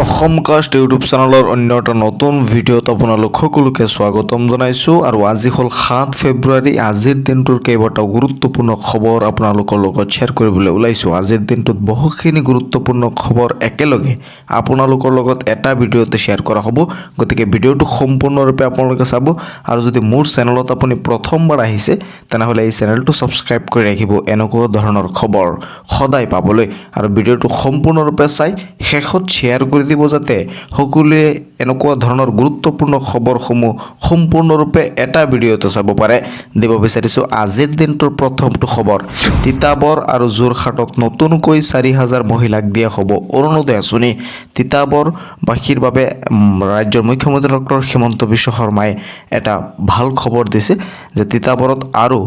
অসমকাষ্ট YouTube চেনেলৰ অন্য এটা নতুন ভিডিঅ'ত আপোনালোক সকলোকে স্বাগতম জনাইছোঁ আৰু আজি হ'ল 7 ফেব্ৰুৱাৰী। আজিৰ দিনটোৰ কেইবাটাও গুৰুত্বপূৰ্ণ খবৰ আপোনালোকৰ লগত শ্বেয়াৰ কৰিবলৈ ওলাইছোঁ। আজিৰ দিনটোত বহুখিনি গুৰুত্বপূৰ্ণ খবৰ একেলগে আপোনালোকৰ লগত এটা ভিডিঅ'তে শ্বেয়াৰ কৰা হ'ব, গতিকে ভিডিঅ'টো সম্পূৰ্ণৰূপে আপোনালোকে চাব। আৰু যদি মোৰ চেনেলত আপুনি প্ৰথমবাৰ আহিছে তেনেহ'লে এই চেনেলটো ছাবস্ক্ৰাইব কৰি ৰাখিব এনেকুৱা ধৰণৰ খবৰ সদায় পাবলৈ, আৰু ভিডিঅ'টো সম্পূৰ্ণৰূপে চাই শেষত শ্বেয়াৰ কৰি দিব যাতে সকলোৱে এনেকুৱা ধৰণৰ গুৰুত্বপূৰ্ণ খবৰসমূহ সম্পূৰ্ণৰূপে এটা ভিডিঅ'তে চাব পাৰে। দিব বিচাৰিছোঁ আজিৰ দিনটোৰ প্ৰথমটো খবৰ। তিতাবৰ আৰু যোৰহাটত নতুনকৈ 4,000 মহিলাক দিয়া হ'ব অৰুণোদয় আঁচনি। তিতাবৰবাসীৰ বাবে ৰাজ্যৰ মুখ্যমন্ত্ৰী ডক্টৰ হিমন্ত বিশ্ব শৰ্মাই এটা ভাল খবৰ দিছে যে তিতাবৰত আৰু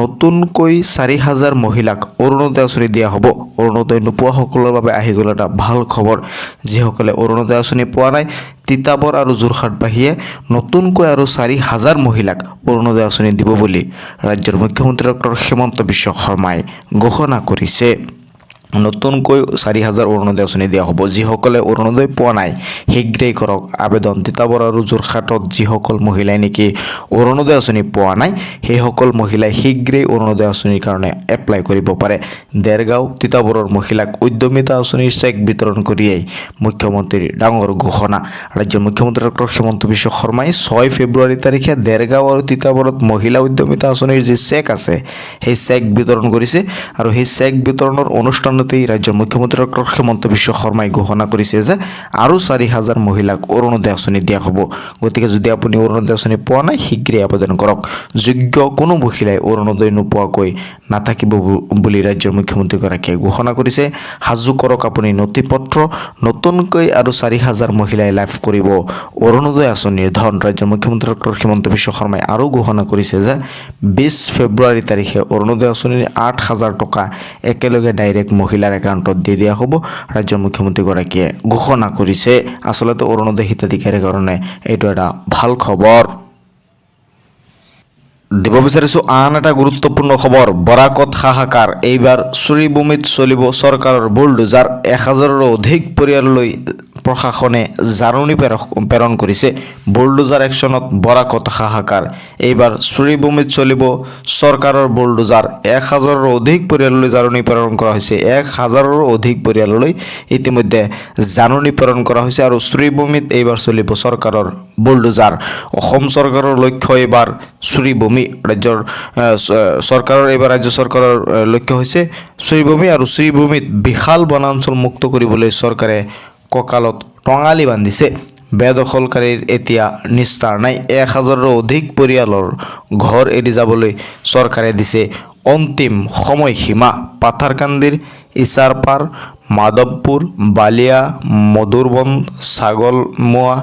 নতুনকৈ 4,000 মহিলাক অৰুণোদয় আঁচনি দিয়া হ'ব। অৰুণোদয় নোপোৱাসকলৰ বাবে আহি গ'ল এটা ভাল খবৰ। যিসকলে অৰুণোদয় আঁচনি পোৱা নাই, তিতাবৰ আৰু যোৰহাটবাসীয়ে নতুনকৈ আৰু 4,000 মহিলাক অৰুণোদয় আঁচনি দিব বুলি ৰাজ্যৰ মুখ্যমন্ত্ৰী ডক্টৰ হিমন্ত বিশ্ব শৰ্মাই ঘোষণা কৰিছে। নতুনকৈ 4,000 অৰুণোদয় আঁচনি দিয়া হ'ব। যিসকলে অৰুণোদয় পোৱা নাই শীঘ্ৰেই কৰক আবেদন। তিতাবৰ আৰু যোৰহাটত যিসকল মহিলাই নেকি অৰুণোদয় আঁচনি পোৱা নাই সেইসকল মহিলাই শীঘ্ৰেই অৰুণোদয় আঁচনিৰ কাৰণে এপ্লাই কৰিব পাৰে। দেৰগাঁও তিতাবৰৰ মহিলাক উদ্যমিতা আঁচনিৰ চেক বিতৰণ কৰিয়েই মুখ্যমন্ত্ৰীৰ ডাঙৰ ঘোষণা। ৰাজ্যৰ মুখ্যমন্ত্ৰী ডক্টৰ হিমন্ত বিশ্ব শৰ্মাই 6 ফেব্ৰুৱাৰী তাৰিখে দেৰগাঁও আৰু তিতাবৰত মহিলা উদ্যমিতা আঁচনিৰ যি চেক আছে সেই চেক বিতৰণ কৰিছে, আৰু সেই চেক বিতৰণৰ অনুষ্ঠানতেই ৰাজ্যৰ মুখ্যমন্ত্ৰী ডক্টৰ হিমন্ত বিশ্ব শৰ্মাই ঘোষণা কৰিছে যে আৰু 4,000 মহিলাক অৰুণোদয় আঁচনি দিয়া হ'ব। গতিকে যদি আপুনি অৰুণোদয় আঁচনি পোৱা নাই শীঘ্ৰেই আবেদন কৰক। যোগ্য কোনো মহিলাই অৰুণোদয় নোপোৱাকৈ নাথাকিব বুলি ৰাজ্যৰ মুখ্যমন্ত্ৰীগৰাকীয়ে ঘোষণা কৰিছে। সাজু কৰক আপুনি নথি পত্ৰ। নতুনকৈ আৰু 4,000 মহিলাই লাভ কৰিব অৰুণোদয় আঁচনিৰ ধন। ৰাজ্যৰ মুখ্যমন্ত্ৰী ডক্টৰ হিমন্ত বিশ্ব শৰ্মাই আৰু ঘোষণা কৰিছে যে 20 ফেব্ৰুৱাৰী তাৰিখে অৰুণোদয় আঁচনিৰ 8,000 টকা একেলগে ডাইৰেক্ট মহিলাৰ একাউণ্টত দি দিয়া হ'ব। ৰাজ্যৰ মুখ্যমন্ত্ৰীগৰাকীয়ে ঘোষণা কৰিছে। আচলতে অৰুণোদয় হিতাধিকাৰীৰ কাৰণে এইটো এটা ভাল খবৰ। দিব বিচাৰিছোঁ আন এটা গুৰুত্বপূৰ্ণ খবৰ। বৰাকত হাহাকাৰ। এইবাৰ চুৰিবুমিত চলিব চৰকাৰৰ বুলডোজাৰ। 1,000ৰো অধিক পৰিয়াললৈ প্ৰশাসনে জাননী প্ৰেৰণ কৰিছে। বুলডোজাৰ একশ্যনত বৰাকত হাহাকাৰ। এইবাৰ চুৰিবুমিত চলিব চৰকাৰৰ বুলডোজাৰ। 1,000ৰো অধিক পৰিয়াললৈ জাননী প্ৰেৰণ কৰা হৈছে। 1,000ৰো অধিক পৰিয়াললৈ ইতিমধ্যে জাননী প্ৰেৰণ কৰা হৈছে, আৰু চুৰিবুমিত এইবাৰ চলিব চৰকাৰৰ বুলডোজাৰ। অসম চৰকাৰৰ লক্ষ্য এইবাৰ চুৰিবুমি। ৰাজ্যৰ চৰকাৰৰ এইবাৰ ৰাজ্য চৰকাৰৰ লক্ষ্য হৈছে চুৰিবুমি, আৰু চুৰিবুমিত বিশাল বনাঞ্চল মুক্ত কৰিবলৈ চৰকাৰে কঁকালত টঙালি বান্ধিছে। বেদখলকাৰীৰ এতিয়া নিস্তাৰ নাই। 1,000ৰো অধিক পৰিয়ালৰ ঘৰ এৰি যাবলৈ চৰকাৰে দিছে অন্তিম সময়সীমা। পাথাৰকান্দিৰ ইছাৰপাৰ, মাধৱপুৰ, বালিয়া, মধুৰবন, ছাগলমুৱা,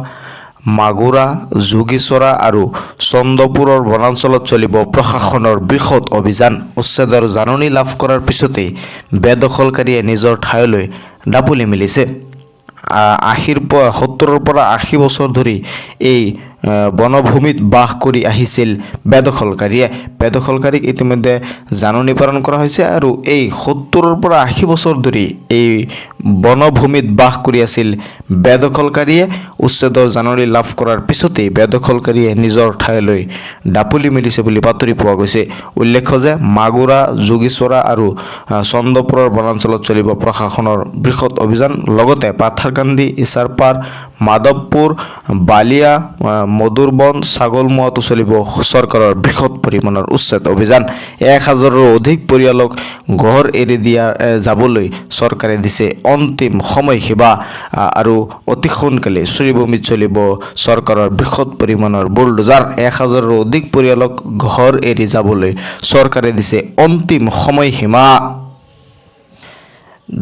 মাগুৰা, যোগীচৰা আৰু চন্দ্ৰপুৰৰ বনাঞ্চলত চলিব প্ৰশাসনৰ বৃহৎ অভিযান। উচ্ছেদৰ জাননী লাভ কৰাৰ পিছতেই বেদখলকাৰীয়ে নিজৰ ঠাইলৈ দাপলি মেলিছে। 70ৰ পৰা 80 বছৰ ধৰি এই বনভূমিত বাস কৰি আহিছিল বেদখলকাৰীয়ে। বেদখলকাৰীক ইতিমধ্যে জাননী প্ৰেৰণ কৰা হৈছে, আৰু এই 70ৰ পৰা 80 বছৰ ধৰি এই বনভূমিত বাস কৰি আছিল বেদখলকাৰীয়ে। উচ্ছেদৰ জাননী লাভ কৰাৰ পিছতেই বেদখলকাৰীয়ে নিজৰ ঠাইলৈ দাপলি মেলিছে বুলি বাতৰি পোৱা গৈছে। উল্লেখ্য যে মাগুৰা, যোগীচৰা আৰু চন্দ্ৰপুৰৰ বনাঞ্চলত চলিব প্ৰশাসনৰ বৃহৎ অভিযান। লগতে পাথাৰকান্দি, ইছাৰপাৰ, মাধৱপুৰ, বালিয়া, মধুৰবন, ছাগলমুৱাতো চলিব চৰকাৰৰ বৃহৎ পৰিমাণৰ উচ্ছেদ অভিযান। 1,000ৰো অধিক পৰিয়ালক ঘৰ এৰি যাবলৈ চৰকাৰে দিছে অন্তিম সময়সীমা, আৰু অতি সোনকালে চুৰিবুমিত চলিব চৰকাৰৰ বৃহৎ পৰিমাণৰ বুলডোজাৰ। 1,000ৰো অধিক পৰিয়ালক ঘৰ এৰি যাবলৈ চৰকাৰে দিছে অন্তিম সময়সীমা।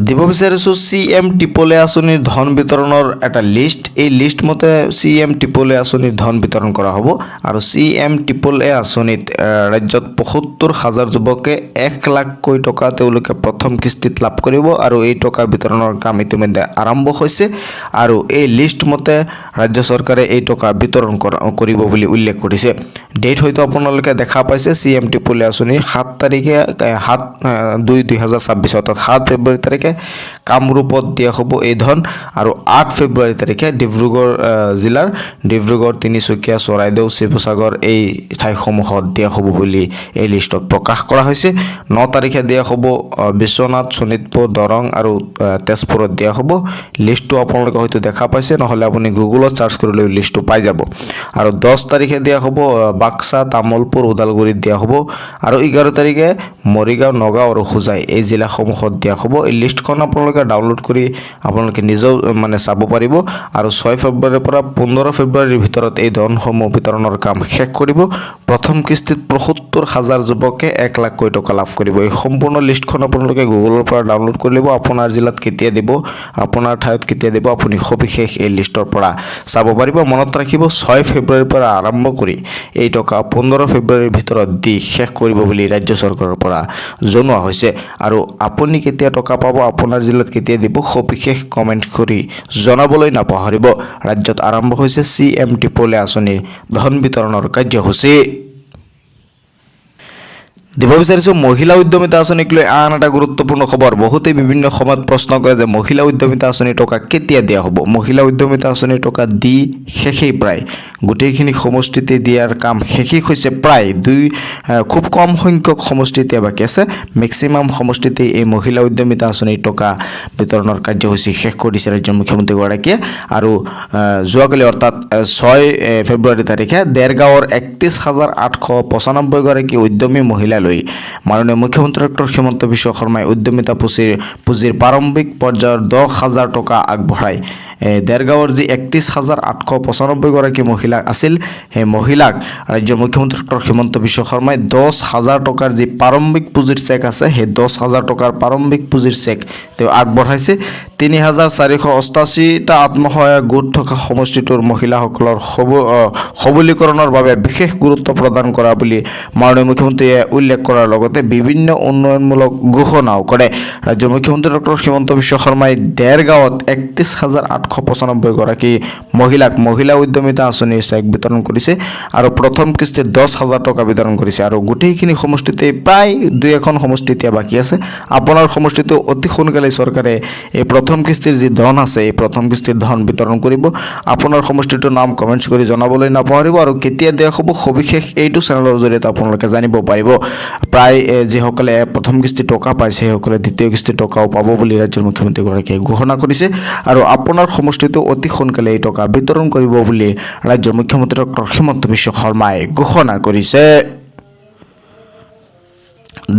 দিব বিচাৰিছোঁ CM টিপলে আঁচনিৰ ধন বিতৰণৰ এটা লিষ্ট। এই লিষ্ট মতে CM টিপলে আঁচনিৰ ধন বিতৰণ কৰা হ'ব, আৰু CM টিপলে আঁচনিত ৰাজ্যত 75,000 যুৱকে 1 লাখকৈ টকা তেওঁলোকে প্ৰথম কিস্তিত লাভ কৰিব, আৰু এই টকা বিতৰণৰ কাম ইতিমধ্যে আৰম্ভ হৈছে। আৰু এই লিষ্ট মতে ৰাজ্য চৰকাৰে এই টকা বিতৰণ কৰিব বুলি উল্লেখ কৰিছে। ডেট হয়তো আপোনালোকে দেখা পাইছে। CM টিপলে আঁচনি 7 তাৰিখে 7/2/2026 অৰ্থাৎ 7 ফেব্ৰুৱাৰী তাৰিখে তাৰিখে কামৰূপত দিয়া হ'ব এই ধন আৰু 8 ফেব্ৰুৱাৰী তাৰিখে ডিব্ৰুগড় জিলাৰ ডিব্ৰুগড় তিনিচুকীয়া চৰাইদেউ শিৱসাগৰ এই ঠাইসমূহত দিয়া হ'ব বুলি এই লিষ্টত প্ৰকাশ কৰা হৈছে 9 তাৰিখে দিয়া হ'ব বিশ্বনাথ শোণিতপুৰ দৰং আৰু তেজপুৰত দিয়া হ'ব লিষ্টটো আপোনালোকে হয়তো দেখা পাইছে নহলে আপুনি গুগলত সাৰ্চ কৰিলে লিষ্টটো পাই যাব আৰু 10 তাৰিখে দিয়া হ'ব বাক্সা তামলপুৰ ওদালগুৰিত দিয়া হ'ব আৰু 11 তাৰিখে মৰিগাঁও নগাঁও আৰু হোজাই এই জিলাসমূহত দিয়া হ'ব এই লিষ্টখন আপোনালোকে ডাউনলোড কৰি আপোনালোকে নিজেও মানে চাব পাৰিব আৰু 6 ফেব্ৰুৱাৰীৰ পৰা 15 ফেব্ৰুৱাৰীৰ ভিতৰত এই ধনসমূহ বিতৰণৰ কাম শেষ কৰিব প্ৰথম কিস্তিত ৭৫,০০০ যুৱকে 1 লাখ কোটি টকা লাভ কৰিব এই সম্পূৰ্ণ লিষ্টখন আপোনালোকে গুগলৰ পৰা ডাউনলোড কৰি ল'ব আপোনাৰ জিলাত কেতিয়া দিব আপোনাৰ ঠাইত কেতিয়া দিব আপুনি সবিশেষ এই লিষ্টৰ পৰা চাব পাৰিব মনত ৰাখিব 6 ফেব্ৰুৱাৰীৰ পৰা আৰম্ভ কৰি এই টকা 15 ফেব্ৰুৱাৰীৰ ভিতৰত দি শেষ কৰিব বুলি ৰাজ্য চৰকাৰৰ পৰা জনোৱা হৈছে আৰু আপুনি কেতিয়া টকা পাব আপোনাৰ জিলাত কেতিয়া দিব সবিশেষ কমেন্ট কৰি জনাবলৈ নাপাহৰিব ৰাজ্যত আৰম্ভ হৈছে CMT পলে আঁচনিৰ ধন বিতৰণৰ কাৰ্যসূচী দিব বিচাৰিছো মহিলা উদ্যমিতা আঁচনিক লৈ আন এটা গুৰুত্বপূৰ্ণ খবৰ বহুতে বিভিন্ন সময়ত প্ৰশ্ন কৰে যে মহিলা উদ্যমিতা আঁচনিৰ টকা কেতিয়া দিয়া হ'ব মহিলা উদ্যমিতা আঁচনিৰ টকা দি শেষেই প্ৰায় গোটেইখিনি সমষ্টিতে দিয়াৰ কাম শেষেই হৈছে প্ৰায় খুব কম সংখ্যক সমষ্টিতে বাকী আছে মেক্সিমাম সমষ্টিতে এই মহিলা উদ্যমিতা আঁচনিৰ টকা বিতৰণৰ কাৰ্যসূচী শেষ কৰি দিছে ৰাজ্যৰ মুখ্যমন্ত্ৰী গৰাকীয়ে আৰু যোৱাকালি অৰ্থাৎ 6 ফেব্ৰুৱাৰী তাৰিখে দেৰগাঁৱৰ ৩১,৮৯৫ গৰাকী উদ্যমী মহিলা লৈ মাননীয় মুখ্যমন্ত্ৰী ডক্টৰ হিমন্ত বিশ্ব শৰ্মাই উদ্যমিতা পুঁজিৰ প্ৰাৰম্ভিক পৰ্যায়ৰ 10,000 টকা আগবঢ়াই দেৰগাঁৱৰ যি ৩১,৮৯৫ গৰাকী মহিলা আছিল সেই মহিলাক ৰাজ্যৰ মুখ্যমন্ত্ৰী ডক্টৰ হিমন্ত বিশ্ব শৰ্মাই 10,000 টকাৰ যি প্ৰাৰম্ভিক পুঁজিৰ চেক আছে সেই 10,000 টকাৰ প্ৰাৰম্ভিক পুঁজিৰ চেক তেওঁ আগবঢ়াইছে ৩,৪৮৮টা আত্মসহায়ক গোট থকা সমষ্টিটোৰ মহিলাসকলৰ সবলীকৰণৰ বাবে বিশেষ গুৰুত্ব প্ৰদান কৰা বুলি মাননীয় মুখ্যমন্ত্ৰীয়ে উল্লেখ কৰাৰ লগতে বিভিন্ন উন্নয়নমূলক ঘোষণাও কৰে ৰাজ্যৰ মুখ্যমন্ত্ৰী ডক্টৰ হিমন্ত বিশ্ব শৰ্মাই দেৰগাঁৱত ৩১,৮৯৫ গৰাকী মহিলাক মহিলা উদ্যমিতা আঁচনিৰ চেক বিতৰণ কৰিছে আৰু প্ৰথম কিস্তিত 10,000 টকা বিতৰণ কৰিছে আৰু গোটেইখিনি সমষ্টিতে প্ৰায় 2-1খন সমষ্টিতে বাকী আছে আপোনাৰ সমষ্টিটো অতি সোনকালে চৰকাৰে এই প্ৰথম কিস্তিৰ যি ধন আছে এই প্ৰথম কিস্তিৰ ধন বিতৰণ কৰিব আপোনাৰ সমষ্টিটোৰ নাম কমেন্টছ কৰি জনাবলৈ নাপাহৰিব আৰু কেতিয়া দিয়া হ'ব সবিশেষ এইটো চেনেলৰ জৰিয়তে আপোনালোকে জানিব পাৰিব প্ৰায় যিসকলে প্ৰথম কিস্তি টকা পাইছে সেইসকলে দ্বিতীয় কিস্তি টকাও পাব বুলি ৰাজ্যৰ মুখ্যমন্ত্ৰী গৰাকীয়ে ঘোষণা কৰিছে আৰু আপোনাৰ সমষ্টিটো অতি সোনকালে এই টকা বিতৰণ কৰিব বুলি ৰাজ্যৰ মুখ্যমন্ত্ৰী ডক্টৰ হিমন্ত বিশ্ব শৰ্মাই ঘোষণা কৰিছে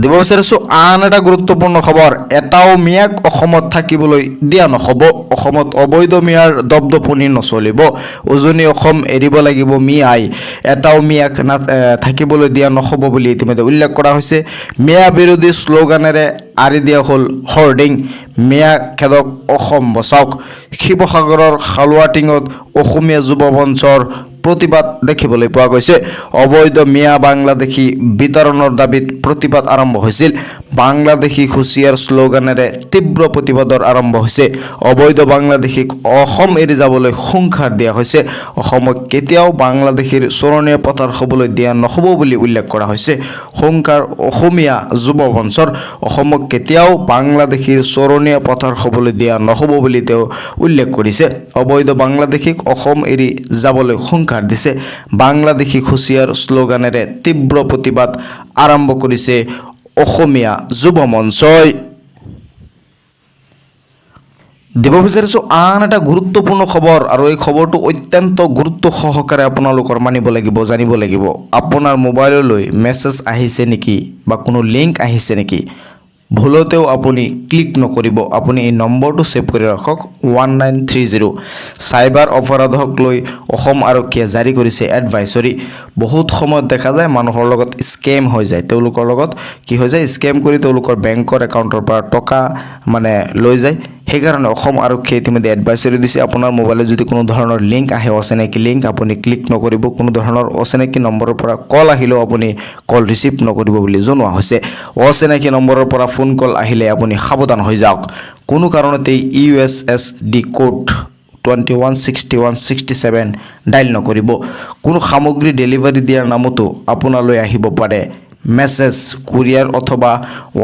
দিব বিচাৰিছো আন এটা গুৰুত্বপূৰ্ণ খবৰ এটাও মিয়াক অসমত থাকিবলৈ দিয়া নহ'ব অসমত অবৈধ মিয়াৰ দপদপনি নচলিব উজনি অসম এৰিব লাগিব মিয়াই এটাও মিয়াক থাকিবলৈ দিয়া নহ'ব বুলি ইতিমধ্যে উল্লেখ কৰা হৈছে মিয়া বিৰোধী শ্লোগানেৰে আৰি দিয়া হ'ল হৰ্ডিং মিয়া খেদক অসম বচাওক শিৱসাগৰৰ খালুৱাটিঙত অসমীয়া যুৱ মঞ্চৰ প্ৰতিবাদ দেখিবলৈ পোৱা গৈছে অবৈধ মিয়া বাংলাদেশী বিতৰণৰ দাবীত প্ৰতিবাদ আৰম্ভ হৈছিল বাংলাদেশী হুঁচিয়াৰ শ্লোগানেৰে তীব্ৰ প্ৰতিবাদৰ আৰম্ভ হৈছে অবৈধ বাংলাদেশীক অসম এৰি যাবলৈ হুংকাৰ দিয়া হৈছে অসমক কেতিয়াও বাংলাদেশীৰ চৰণীয়া পথাৰ হ'বলৈ দিয়া নহ'ব বুলি উল্লেখ কৰা হৈছে হুংকাৰ অসমীয়া যুৱ মঞ্চৰ অসমক কেতিয়াও বাংলাদেশীৰ চৰণীয়া পথাৰ হ'বলৈ দিয়া নহ'ব বুলি তেওঁ উল্লেখ কৰিছে অবৈধ বাংলাদেশীক অসম এৰি যাবলৈ হুংকাৰ দিছে বাংলাদেশী হুঁচিয়াৰ শ্লোগানেৰে তীব্ৰ প্ৰতিবাদ আৰম্ভ কৰিছে অসমীয়া যুৱ মঞ্চই দিব বিচাৰিছো আন এটা গুৰুত্বপূৰ্ণ খবৰ আৰু এই খবৰটো অত্যন্ত গুৰুত্ব সহকাৰে আপোনালোকৰ মানিব লাগিব জানিব লাগিব আপোনাৰ মোবাইললৈ মেছেজ আহিছে নেকি বা কোনো লিংক আহিছে নেকি ভুলতেও আপুনি ক্লিক নকৰিব আপুনি এই নম্বৰটো সেভ কৰি ৰাখক 1930 সাইবাৰ অপৰাধক লৈ অসম আৰক্ষীয়ে জাৰি কৰিছে এডভাইজৰি বহুত সময়ত দেখা যায় মানুহৰ লগত স্কেম হৈ যায় তেওঁলোকৰ লগত কি হৈ যায় স্কেম কৰি তেওঁলোকৰ বেংকৰ একাউণ্টৰ পৰা টকা মানে লৈ যায় সেইকাৰণে অসম আৰক্ষীয়ে ইতিমধ্যে এডভাইজৰি দিছে আপোনাৰ মোবাইলত যদি কোনো ধৰণৰ লিংক আহে অচিনাকি লিংক আপুনি ক্লিক নকৰিব কোনো ধৰণৰ অচিনাকি নম্বৰৰ পৰা কল আহিলেও আপুনি কল ৰিচিভ নকৰিব বুলি জনোৱা হৈছে অচিনাকি নম্বৰৰ পৰা ফোন কল আহিলে আপুনি সাৱধান হৈ যাওক কোনো কাৰণতে USSD কোড 216167 ডাইল নকৰিব কোনো সামগ্ৰী ডেলিভাৰী দিয়াৰ নামতো আপোনালৈ আহিব পাৰে মেছেজ কুৰিয়াৰ অথবা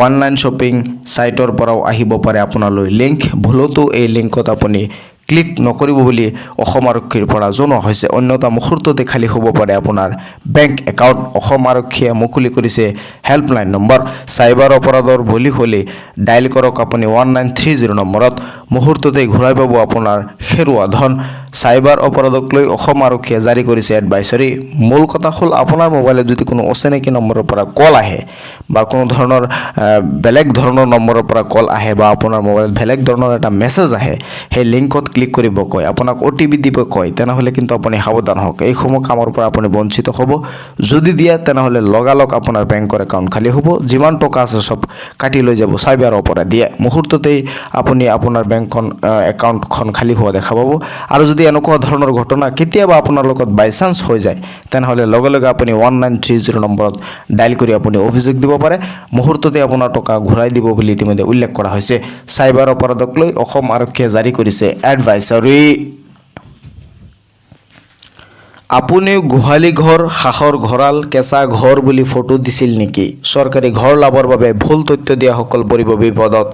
অনলাইন শ্বপিং সাইটৰ পৰাও আহিব পাৰে আপোনালৈ লিংক ভুলতো এই লিংকত আপুনি ক্লিক নকৰিব বুলি অসম আৰক্ষীৰ পৰা জনোৱা হৈছে অন্যথা মুহূৰ্ততে খালি হ'ব পাৰে আপোনাৰ বেংক একাউণ্ট অসম আৰক্ষীয়ে মুকলি কৰিছে হেল্পলাইন নম্বৰ সাইবাৰ অপৰাধৰ বলি হ'লে ডায়াল কৰক আপুনি 1930 নম্বৰত মুহূৰ্ততে ঘূৰাই পাব আপোনাৰ হেৰুৱা ধন সাইবাৰ অপৰাধক লৈ অসম আৰক্ষীয়ে জাৰি কৰিছে এডভাইজৰী মূল কথা হ'ল আপোনাৰ মোবাইলত যদি কোনো অচিনাকি নম্বৰৰ পৰা কল আহে বা কোনো ধৰণৰ বেলেগ ধৰণৰ নম্বৰৰ পৰা কল আহে বা আপোনাৰ মোবাইলত বেলেগ ধৰণৰ এটা মেছেজ আহে সেই লিংকত ক্লিক কৰিব কয় আপোনাক OTP দিব কয় তেনেহ'লে কিন্তু আপুনি সাৱধান হওক এই সমূহ কামৰ পৰা আপুনি বঞ্চিত হ'ব যদি দিয়ে তেনেহ'লে লগালগ আপোনাৰ বেংকৰ একাউণ্ট খালী হ'ব যিমান টকা আছে সব কাটি লৈ যাব সাইবাৰ অপৰাধীয়ে মুহূৰ্ততেই আপুনি আপোনাৰ বেংকখন একাউণ্টখন খালী হোৱা দেখা পাব আৰু যদি এনেকুৱা ধৰণৰ ঘটনা কেতিয়াবা আপোনাৰ লগত বাই চান্স হৈ যায় তেনেহ'লে লগে লগে আপুনি 1930 নম্বৰত ডায়াল কৰি আপুনি অভিযোগ দিব পাৰে মুহূৰ্ততে আপোনাৰ টকা ঘূৰাই দিব বুলি ইতিমধ্যে উল্লেখ কৰা হৈছে সাইবাৰ অপৰাধক লৈ অসম আৰক্ষীয়ে জাৰি কৰিছে এডভাইজৰী আপুনিও গোহালি ঘৰ হাঁহৰ ঘঁৰাল কেঁচা ঘৰ বুলি ফটো দিছিল নেকি চৰকাৰী ঘৰ লাভৰ বাবে ভুল তথ্য দিয়াসকল পৰিব বিপদত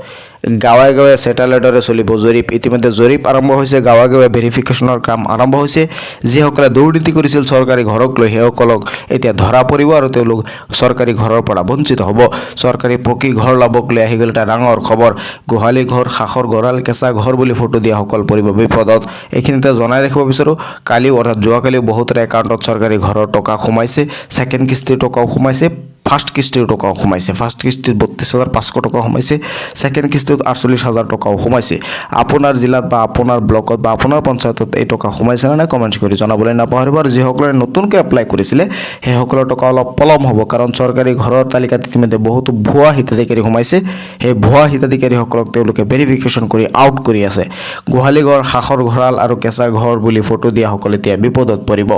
গাঁৱে গাঁৱে ছেটেলাইটৰে চলিব জৰীপ ইতিমধ্যে জৰীপ আৰম্ভ হৈছে গাঁৱে গাঁৱে ভেৰিফিকেশ্যনৰ কাম আৰম্ভ হৈছে যিসকলে দুৰ্নীতি কৰিছিল চৰকাৰী ঘৰক লৈ সেইসকলক এতিয়া ধৰা পৰিব আৰু তেওঁলোক চৰকাৰী ঘৰৰ পৰা বঞ্চিত হ'ব চৰকাৰী পকী ঘৰ লাভক লৈ আহি গ'ল এটা ডাঙৰ খবৰ গোহালি ঘৰ হাঁহৰ গঁৰাল কেঁচা ঘৰ বুলি ফটো দিয়াসকল পৰিব বিপদত এইখিনিতে জনাই ৰাখিব বিচাৰোঁ কালি অৰ্থাৎ যোৱাকালি বহুতৰে একাউণ্টত চৰকাৰী ঘৰৰ টকা সোমাইছে ছেকেণ্ড কিস্তিৰ টকাও সোমাইছে ফাৰ্ষ্ট কিস্তিৰ টকাও সোমাইছে ফাৰ্ষ্ট কিস্তিত 32,500 টকা সোমাইছে ছেকেণ্ড কিস্তিত 48,000 টকাও সোমাইছে আপোনাৰ জিলাত বা আপোনাৰ ব্লকত বা আপোনাৰ পঞ্চায়তত এই টকা সোমাইছে নে নাই কমেণ্ট কৰি জনাবলৈ নাপাহৰিব আৰু যিসকলে নতুনকৈ এপ্লাই কৰিছিলে সেইসকলৰ টকা অলপ পলম হ'ব কাৰণ চৰকাৰী ঘৰৰ তালিকাত ইতিমধ্যে বহুতো ভুৱা হিতাধিকাৰী সোমাইছে সেই ভুৱা হিতাধিকাৰীসকলক তেওঁলোকে ভেৰিফিকেশ্যন কৰি আউট কৰি আছে গোহালি ঘৰ হাঁহৰ ঘঁৰাল আৰু কেঁচা ঘৰ বুলি ফটো দিয়াসকল এতিয়া বিপদত পৰিব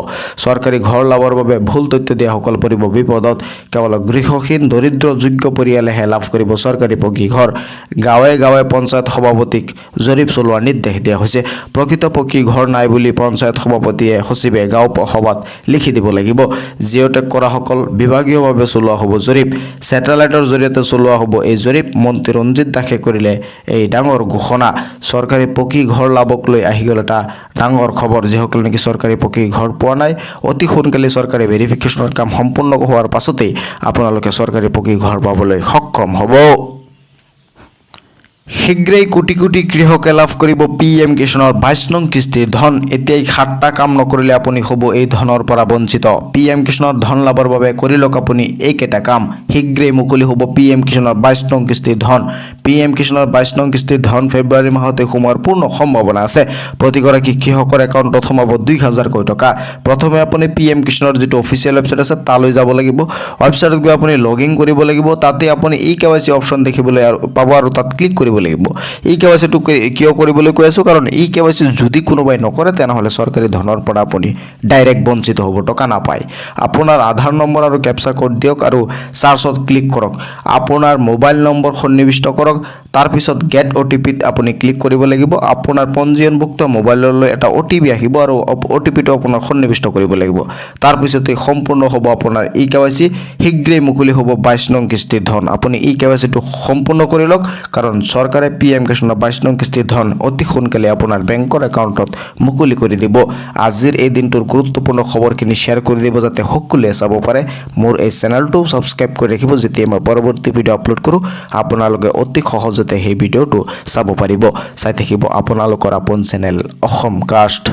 চৰকাৰী ঘৰ লাভৰ বাবে ভুল তথ্য দিয়াসকল পৰিব বিপদত কেৱল গৃহহীন দৰিদ্ৰ যোগ্য পৰিয়ালেহে লাভ কৰিব চৰকাৰী পকী ঘৰ গাঁৱে গাঁৱে পঞ্চায়ত সভাপতিক জৰীপ চলোৱাৰ নিৰ্দেশ দিয়া হৈছে প্ৰকৃত পকী ঘৰ নাই বুলি পঞ্চায়ত সভাপতিয়ে সচিবে গাঁও সভাত লিখি দিব লাগিব জিঅ'টেক কৰাসকল বিভাগীয়ভাৱে চলোৱা হ'ব জৰীপ ছেটেলাইটৰ জৰিয়তে চলোৱা হ'ব এই জৰীপ মন্ত্ৰী ৰঞ্জিত দাসে কৰিলে এই ডাঙৰ ঘোষণা চৰকাৰী পকী ঘৰ লাভক লৈ আহি গ'ল এটা ডাঙৰ খবৰ যিসকলে নেকি চৰকাৰী পকী ঘৰ পোৱা নাই অতি সোনকালে চৰকাৰী ভেৰিফিকেশ্যনৰ কাম সম্পূৰ্ণ হোৱাৰ পাছতেই আপোনালোকে চৰকাৰী পকী ঘৰ পাবলৈ সক্ষম হ'ব শীঘ্ৰেই কোটি কোটি কৃষকে লাভ কৰিব PM কিষাণৰ 22 নং কিস্তিৰ ধন এতিয়াই 7টা কাম নকৰিলে আপুনি হ'ব এই ধনৰ পৰা বঞ্চিত PM কিষাণৰ ধন লাভৰ বাবে কৰি লওক আপুনি এইকেইটা কাম শীঘ্ৰেই মুকলি হ'ব PM কিষাণৰ 22 নং কিস্তিৰ ধন PM কিষাণৰ 22 নং কিস্তিৰ ধন ফেব্ৰুৱাৰী মাহতে সোমোৱাৰ পূৰ্ণ সম্ভাৱনা আছে প্ৰতিগৰাকী কৃষকৰ একাউণ্টত সোমাব 2,000 কোটি টকা প্ৰথমে আপুনি PM কিষাণৰ যিটো অফিচিয়েল ৱেবছাইট আছে তালৈ যাব লাগিব ৱেবছাইটত গৈ আপুনি লগইন কৰিব লাগিব তাতে আপুনি EKYC অপশ্যন দেখিবলৈ পাব আৰু তাত ক্লিক কৰিব লাগিব EKYC টো কিয় কৰিবলৈ কৈ আছো কাৰণ EKYC যদি কোনোবাই নকৰে তেনেহলে চৰকাৰী ধনৰ পৰা আপুনি ডাইৰেক্ট বঞ্চিত হ'ব টকা নাপায় আপোনাৰ আধাৰ নম্বৰ আৰু ক্যাপচা কোড দিয়ক আৰু সাৰ্চত ক্লিক কৰক আপোনাৰ মোবাইল নম্বৰ সন্নিবিষ্ট কৰক তাৰ পিছত গেট OTP ত আপুনি ক্লিক কৰিব লাগিব আপোনাৰ পঞ্জীয়নভুক্ত মোবাইললৈ এটা OTP আহিব আৰু OTP টো আপোনাৰ সন্নিবিষ্ট কৰিব লাগিব তাৰ পিছতে সম্পূৰ্ণ হ'ব আপোনাৰ EKYC শীঘ্ৰেই মুকলি হ'ব 22 নং কিস্তিৰ ধন আপুনি EKYC টো সম্পূৰ্ণ কৰি লওক কাৰণ চৰকাৰে PM কিষাণৰ 22 নং কিস্তিৰ ধন অতি সোনকালে আপোনাৰ বেংকৰ একাউণ্টত মুকলি কৰি দিব আজিৰ এই দিনটোৰ গুৰুত্বপূৰ্ণ খবৰখিনি শ্বেয়াৰ কৰি দিব যাতে সকলোৱে চাব পাৰে মোৰ এই চেনেলটো সাবস্ক্ৰাইব কৰি ৰাখিব যেতিয়া মই পৰৱৰ্তী ভিডিঅ' আপলোড কৰোঁ আপোনালোকে অতি সহজতে সেই ভিডিঅ'টো চাব পাৰিব চাই থাকিব আপোনালোকৰ আপোন চেনেল অসম কাষ্ট